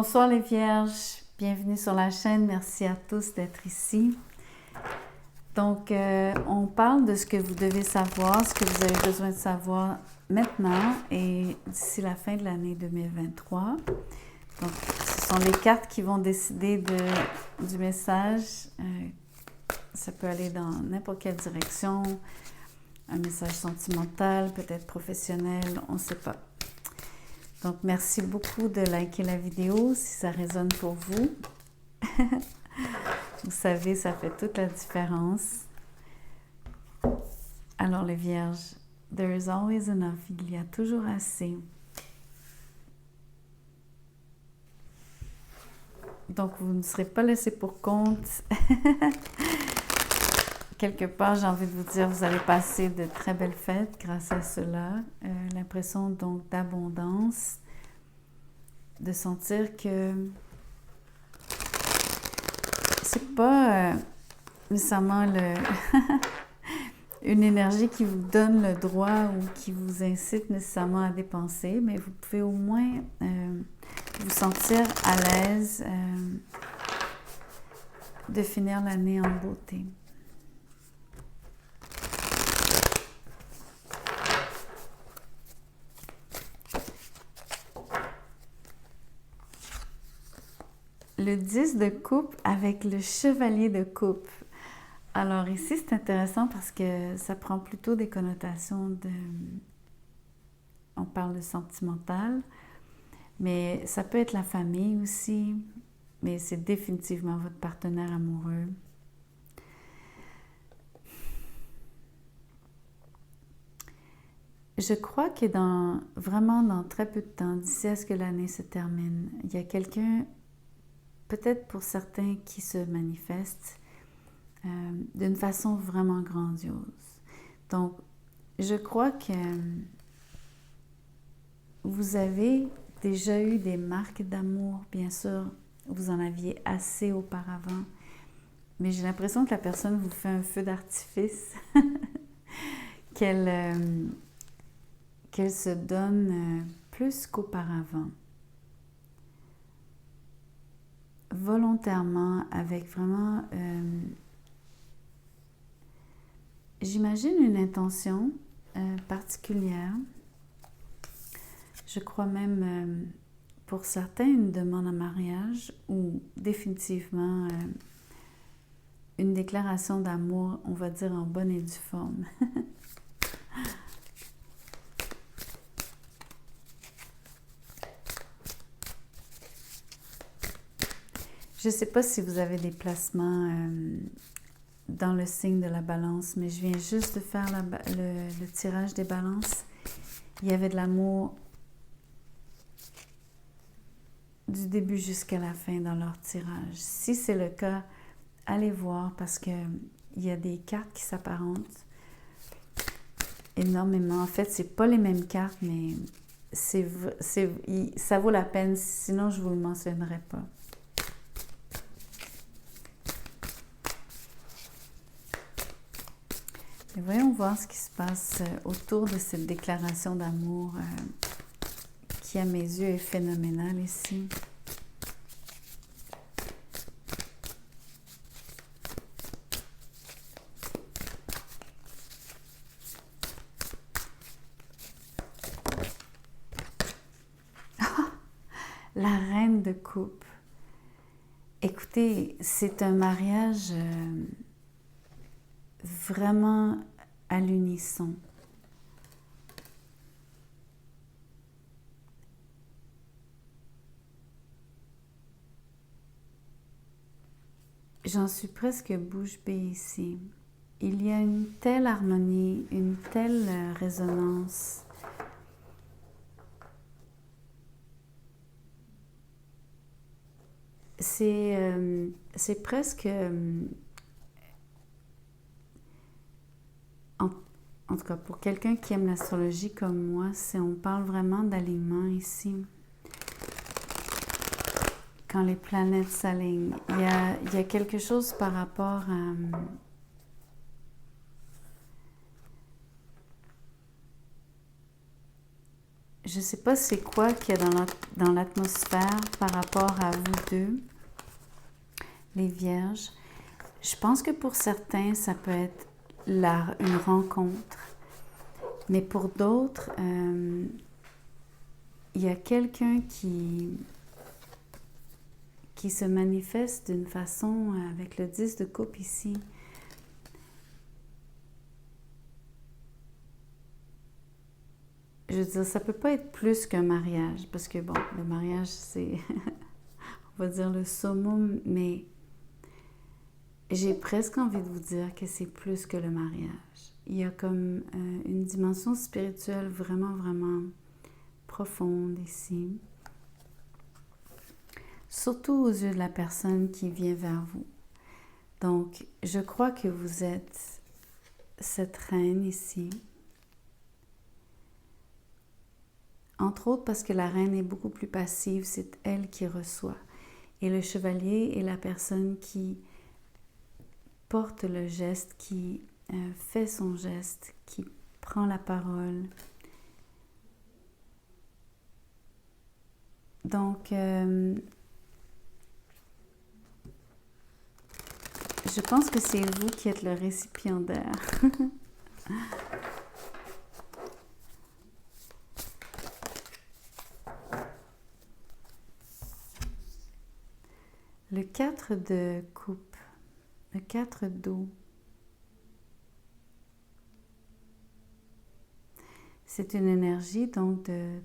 Bonsoir les Vierges, bienvenue sur la chaîne, merci à tous d'être ici. Donc, on parle de ce que vous devez savoir, ce que vous avez besoin de savoir maintenant et d'ici la fin de l'année 2023. Donc, ce sont les cartes qui vont décider du message. Ça peut aller dans n'importe quelle direction, un message sentimental, peut-être professionnel, on ne sait pas. Donc, merci beaucoup de liker la vidéo si ça résonne pour vous. Vous savez, ça fait toute la différence. Alors, les Vierges, there is always enough. Il y a toujours assez. Donc, vous ne serez pas laissés pour compte. Quelque part, j'ai envie de vous dire, vous allez passer de très belles fêtes grâce à cela. L'impression donc d'abondance, de sentir que c'est pas nécessairement une énergie qui vous donne le droit ou qui vous incite nécessairement à dépenser, mais vous pouvez au moins vous sentir à l'aise de finir l'année en beauté. Le 10 de coupe avec le chevalier de coupe. Alors ici, c'est intéressant parce que ça prend plutôt des connotations de... On parle de sentimental, mais ça peut être la famille aussi, mais c'est définitivement votre partenaire amoureux. Je crois que vraiment dans très peu de temps, d'ici à ce que l'année se termine, il y a quelqu'un, peut-être pour certains, qui se manifeste d'une façon vraiment grandiose. Donc, je crois que vous avez déjà eu des marques d'amour, bien sûr, vous en aviez assez auparavant, mais j'ai l'impression que la personne vous fait un feu d'artifice, qu'elle se donne plus qu'auparavant. Volontairement, avec vraiment, j'imagine une intention particulière. Je crois même, pour certains, une demande en mariage ou définitivement une déclaration d'amour, on va dire en bonne et due forme. Je ne sais pas si vous avez des placements dans le signe de la balance, mais je viens juste de faire le tirage des balances. Il y avait de l'amour du début jusqu'à la fin dans leur tirage. Si c'est le cas, allez voir parce qu'il y a des cartes qui s'apparentent énormément. En fait, ce n'est pas les mêmes cartes, mais ça vaut la peine, sinon je ne vous le mentionnerai pas. Et voyons voir ce qui se passe autour de cette déclaration d'amour qui, à mes yeux, est phénoménale ici. La reine de coupe. Écoutez, c'est un mariage vraiment à l'unisson. J'en suis presque bouche bée ici. Il y a une telle harmonie, une telle résonance. C'est presque... En tout cas, pour quelqu'un qui aime l'astrologie comme moi, on parle vraiment d'alignement ici. Quand les planètes s'alignent, il y a quelque chose par rapport à... je ne sais pas c'est quoi qu'il y a dans l'atmosphère par rapport à vous deux, les Vierges. Je pense que pour certains, ça peut être une rencontre. Mais pour d'autres, il y a quelqu'un qui se manifeste d'une façon avec le 10 de coupe ici. Je veux dire, ça peut pas être plus qu'un mariage, parce que bon, le mariage, c'est, on va dire le summum, mais j'ai presque envie de vous dire que c'est plus que le mariage. Il y a comme une dimension spirituelle vraiment, vraiment profonde ici. Surtout aux yeux de la personne qui vient vers vous. Donc, je crois que vous êtes cette reine ici. Entre autres parce que la reine est beaucoup plus passive, c'est elle qui reçoit. Et le chevalier est la personne qui porte le geste, qui fait son geste, qui prend la parole. Donc, je pense que c'est vous qui êtes le récipiendaire. Le 4 de coupe, le 4 d'eau. C'est une énergie donc de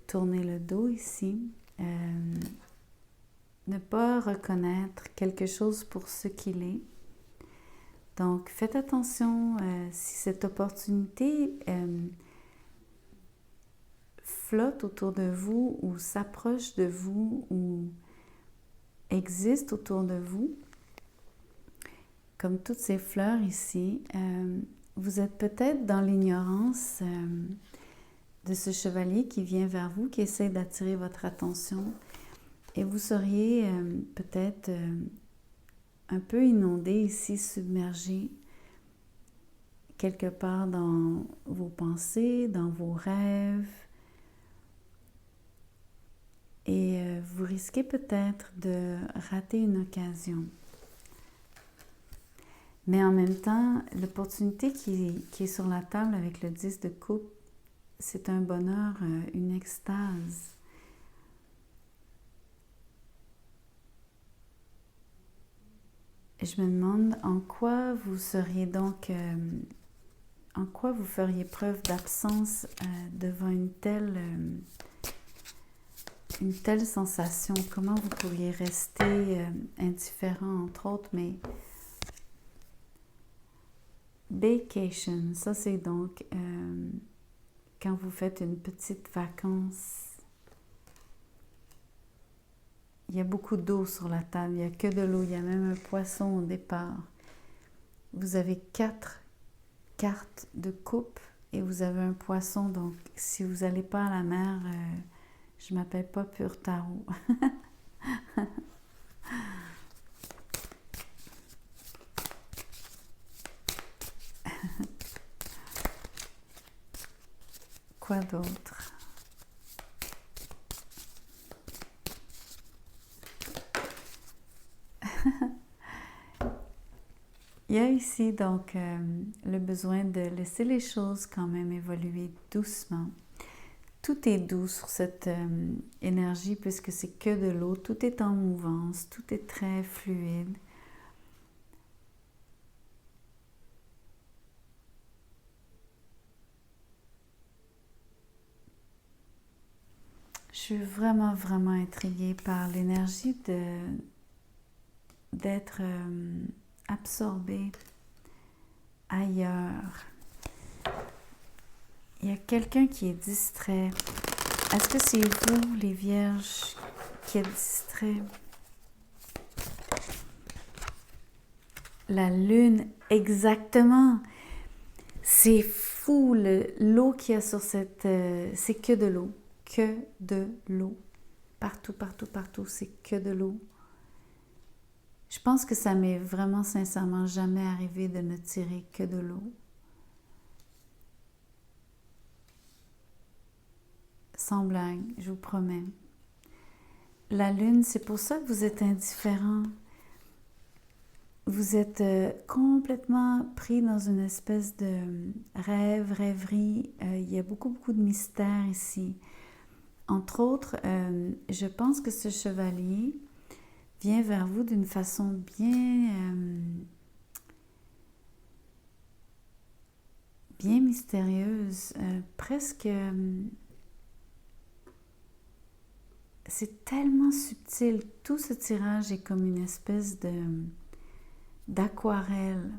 tourner le dos ici, ne pas reconnaître quelque chose pour ce qu'il est. Donc faites attention si cette opportunité flotte autour de vous ou s'approche de vous ou existe autour de vous, comme toutes ces fleurs ici, vous êtes peut-être dans l'ignorance de ce chevalier qui vient vers vous, qui essaie d'attirer votre attention, et vous seriez peut-être un peu inondé ici, submergé quelque part dans vos pensées, dans vos rêves. Et vous risquez peut-être de rater une occasion. Mais en même temps, l'opportunité qui est sur la table avec le 10 de coupe, c'est un bonheur, une extase. Et je me demande en quoi vous seriez donc, en quoi vous feriez preuve d'absence devant une telle sensation. Comment vous pourriez rester indifférent, entre autres, mais vacation, ça c'est donc quand vous faites une petite vacance. Il y a beaucoup d'eau sur la table, il n'y a que de l'eau, il y a même un poisson au départ. Vous avez 4 cartes de coupe et vous avez un poisson, donc si vous n'allez pas à la mer, je ne m'appelle pas Pure Tarot. Quoi d'autre? Il y a ici donc le besoin de laisser les choses quand même évoluer doucement. Tout est doux sur cette énergie puisque c'est que de l'eau. Tout est en mouvance, tout est très fluide. Je suis vraiment, vraiment intriguée par l'énergie d'être absorbée ailleurs. Il y a quelqu'un qui est distrait. Est-ce que c'est vous, les Vierges, qui êtes distrait? La Lune, exactement. C'est fou, l'eau qu'il y a sur cette... c'est que de l'eau. Que de l'eau. Partout, partout, partout, c'est que de l'eau. Je pense que ça m'est vraiment sincèrement jamais arrivé de ne tirer que de l'eau. sans blague, je vous promets. La lune, c'est pour ça que vous êtes indifférent. Vous êtes complètement pris dans une espèce de rêverie. Il y a beaucoup de mystères ici. Entre autres, je pense que ce chevalier vient vers vous d'une façon bien mystérieuse, presque... c'est tellement subtil. Tout ce tirage est comme une espèce d'aquarelle.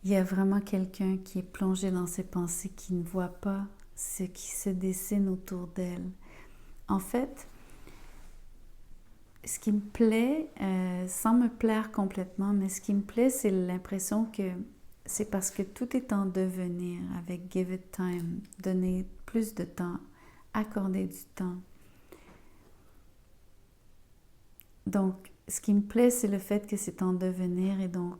Il y a vraiment quelqu'un qui est plongé dans ses pensées, qui ne voit pas ce qui se dessine autour d'elle. En fait, ce qui me plaît, sans me plaire complètement, mais ce qui me plaît, c'est l'impression que c'est parce que tout est en devenir avec Give It Time, donner plus de temps, accorder du temps. Donc, ce qui me plaît, c'est le fait que c'est en devenir et donc,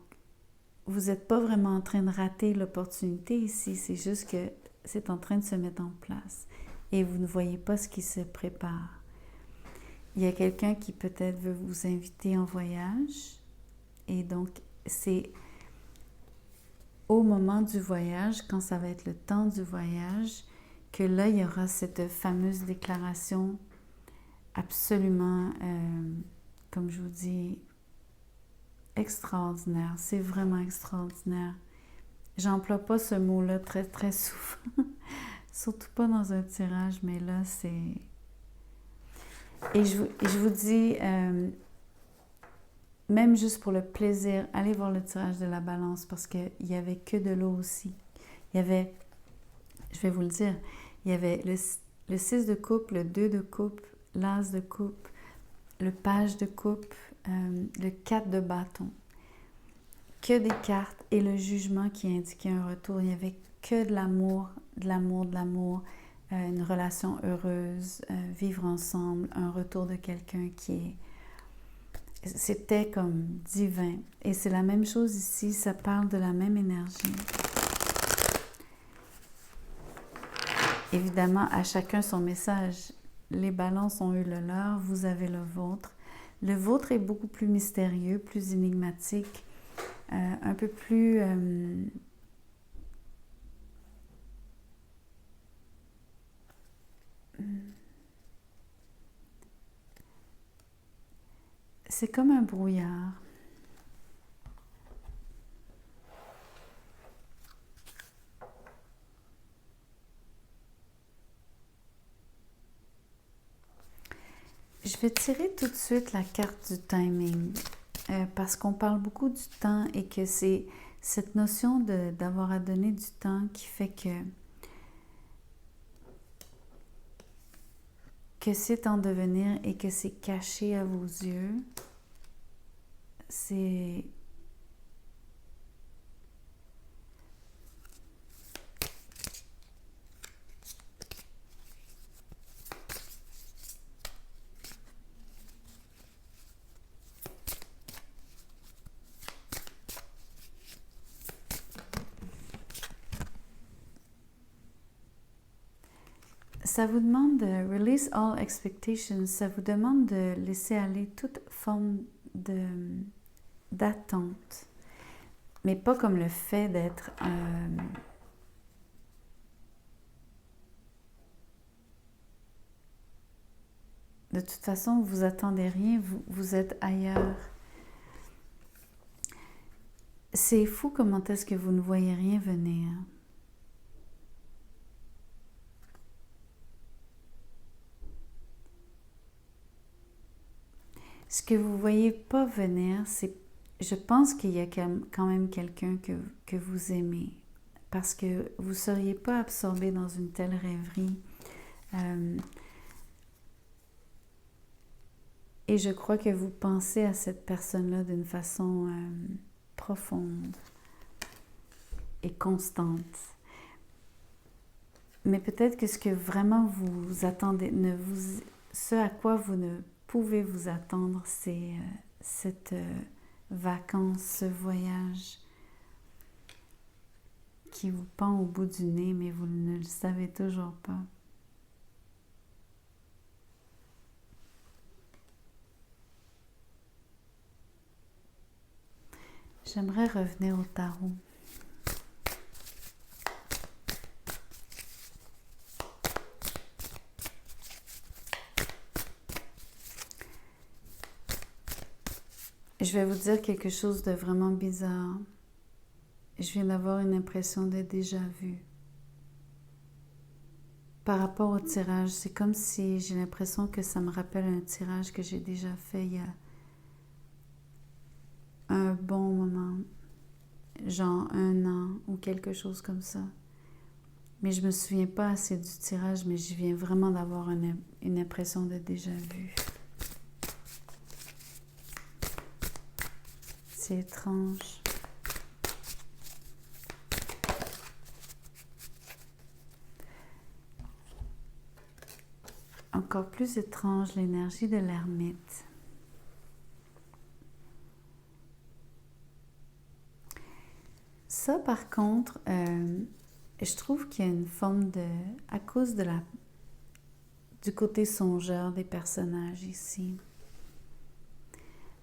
vous n'êtes pas vraiment en train de rater l'opportunité ici, c'est juste que c'est en train de se mettre en place et vous ne voyez pas ce qui se prépare. Il y a quelqu'un qui peut-être veut vous inviter en voyage et donc c'est au moment du voyage, quand ça va être le temps du voyage, que là il y aura cette fameuse déclaration absolument, comme je vous dis, extraordinaire. C'est vraiment extraordinaire. J'emploie pas ce mot-là très souvent, surtout pas dans un tirage, mais là c'est... Et je vous dis, même juste pour le plaisir, allez voir le tirage de la balance parce qu'il n'y avait que de l'eau aussi. Il y avait, je vais vous le dire, il y avait le 6 de coupe, le 2 de coupe, l'as de coupe, le page de coupe, le 4 de bâton. Que des cartes et le jugement qui indiquait un retour. Il n'y avait que de l'amour, une relation heureuse, vivre ensemble, un retour de quelqu'un qui est... C'était comme divin. Et c'est la même chose ici, ça parle de la même énergie. Évidemment, à chacun son message. Les balances ont eu le leur, vous avez le vôtre. Le vôtre est beaucoup plus mystérieux, plus énigmatique, un peu plus... c'est comme un brouillard. Je vais tirer tout de suite la carte du timing parce qu'on parle beaucoup du temps et que c'est cette notion d'avoir à donner du temps qui fait que c'est en devenir et que c'est caché à vos yeux. C'est... Ça vous demande de release all expectations, ça vous demande de laisser aller toute forme d'attente, mais pas comme le fait d'être de toute façon, vous attendez rien, vous êtes ailleurs. C'est fou comment est-ce que vous ne voyez rien venir. Ce que vous ne voyez pas venir, c'est, je pense qu'il y a quand même quelqu'un que vous aimez, parce que vous ne seriez pas absorbé dans une telle rêverie. Et je crois que vous pensez à cette personne-là d'une façon profonde et constante. Mais peut-être que ce que vraiment vous attendez, ce à quoi vous ne pouvez vous attendre, c'est cette vacance, ce voyage. qui vous pend au bout du nez, mais vous ne le savez toujours pas. J'aimerais revenir au tarot. Je vais vous dire quelque chose de vraiment bizarre. Je viens d'avoir une impression d'être déjà vue. Par rapport au tirage, c'est comme si j'ai l'impression que ça me rappelle un tirage que j'ai déjà fait il y a un bon moment, genre 1 an ou quelque chose comme ça. Mais je me souviens pas assez du tirage, mais je viens vraiment d'avoir une impression de déjà vu. C'est étrange. Encore plus étrange, l'énergie de l'ermite. Ça, par contre, je trouve qu'il y a une forme de... à cause de du côté songeur des personnages ici.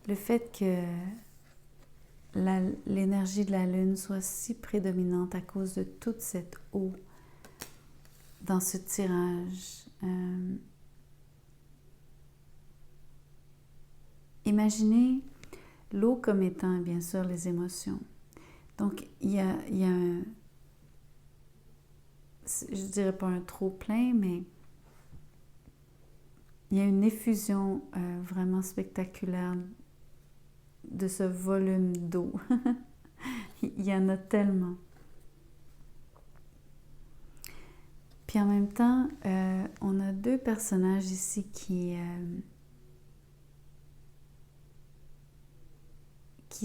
Le fait que l'énergie de la lune soit si prédominante à cause de toute cette eau dans ce tirage. Imaginez l'eau comme étant, bien sûr, les émotions. Donc, il y a un... je dirais pas un trop-plein, mais il y a une effusion vraiment spectaculaire de ce volume d'eau. Il y en a tellement. Puis en même temps, on a 2 personnages ici qui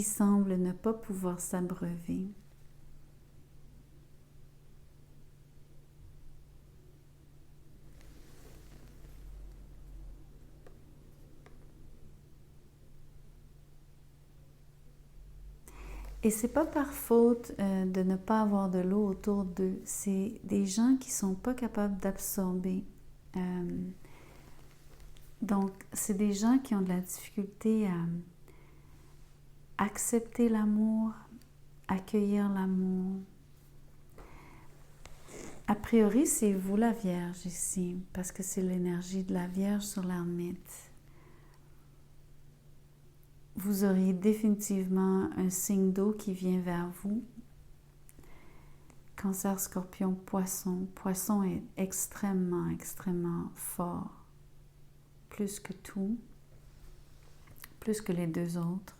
semblent ne pas pouvoir s'abreuver. Et c'est pas par faute de ne pas avoir de l'eau autour d'eux. C'est des gens qui sont pas capables d'absorber. Donc, c'est des gens qui ont de la difficulté à accepter l'amour, accueillir l'amour. A priori, c'est vous la Vierge ici, parce que c'est l'énergie de la Vierge sur l'ermite. Vous auriez définitivement un signe d'eau qui vient vers vous. Cancer, Scorpion, Poisson. Poisson est extrêmement, extrêmement fort. Plus que tout. Plus que les 2 autres.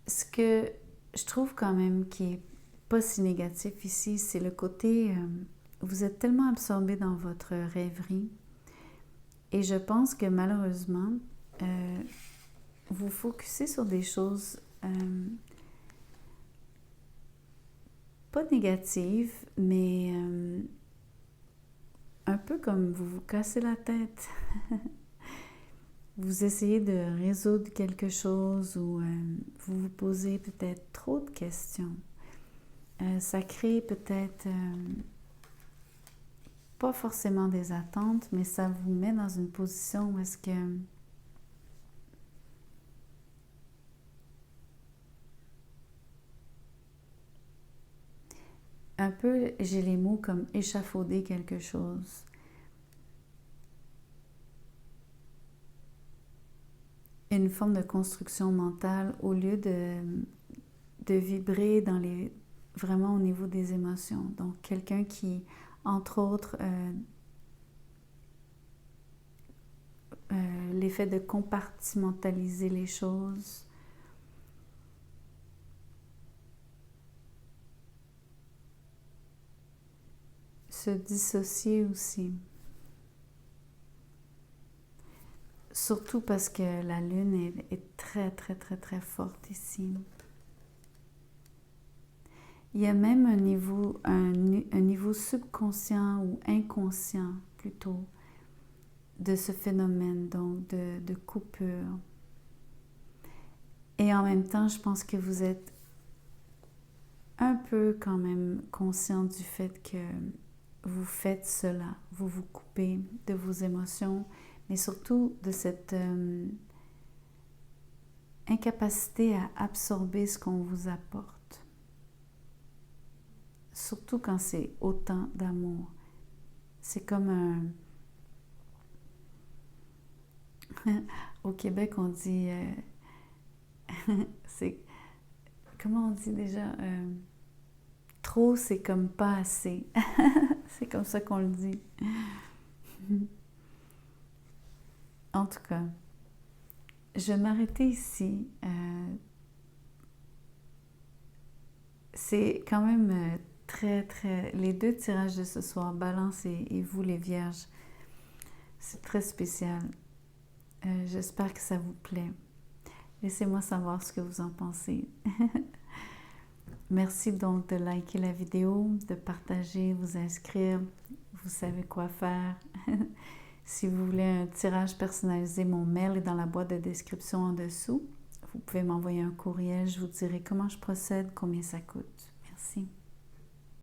Ce que je trouve quand même qui est pas si négatif ici, c'est le côté... vous êtes tellement absorbé dans votre rêverie et je pense que malheureusement, vous focussez sur des choses pas négatives, mais un peu comme vous vous cassez la tête. Vous essayez de résoudre quelque chose ou vous vous posez peut-être trop de questions. Ça crée peut-être... pas forcément des attentes, mais ça vous met dans une position où est-ce que un peu, j'ai les mots comme échafauder quelque chose. Une forme de construction mentale au lieu de vibrer dans vraiment au niveau des émotions. Donc, quelqu'un qui, entre autres, l'effet de compartimentaliser les choses. Se dissocier aussi. Surtout parce que la lune est très, très, très, très forte ici. Il y a même un niveau subconscient ou inconscient plutôt de ce phénomène, donc de coupure. Et en même temps, je pense que vous êtes un peu quand même conscient du fait que vous faites cela. Vous vous coupez de vos émotions, mais surtout de cette incapacité à absorber ce qu'on vous apporte. Surtout quand c'est autant d'amour. C'est comme un... Au Québec, on dit... c'est... Comment on dit déjà? Trop, c'est comme pas assez. C'est comme ça qu'on le dit. En tout cas, je vais m'arrêter ici. C'est quand même très, très... Les 2 tirages de ce soir, Balance et vous les Vierges, c'est très spécial. J'espère que ça vous plaît. Laissez-moi savoir ce que vous en pensez. Merci donc de liker la vidéo, de partager, vous inscrire. Vous savez quoi faire. Si vous voulez un tirage personnalisé, mon mail est dans la boîte de description en dessous. Vous pouvez m'envoyer un courriel, je vous dirai comment je procède, combien ça coûte. Merci.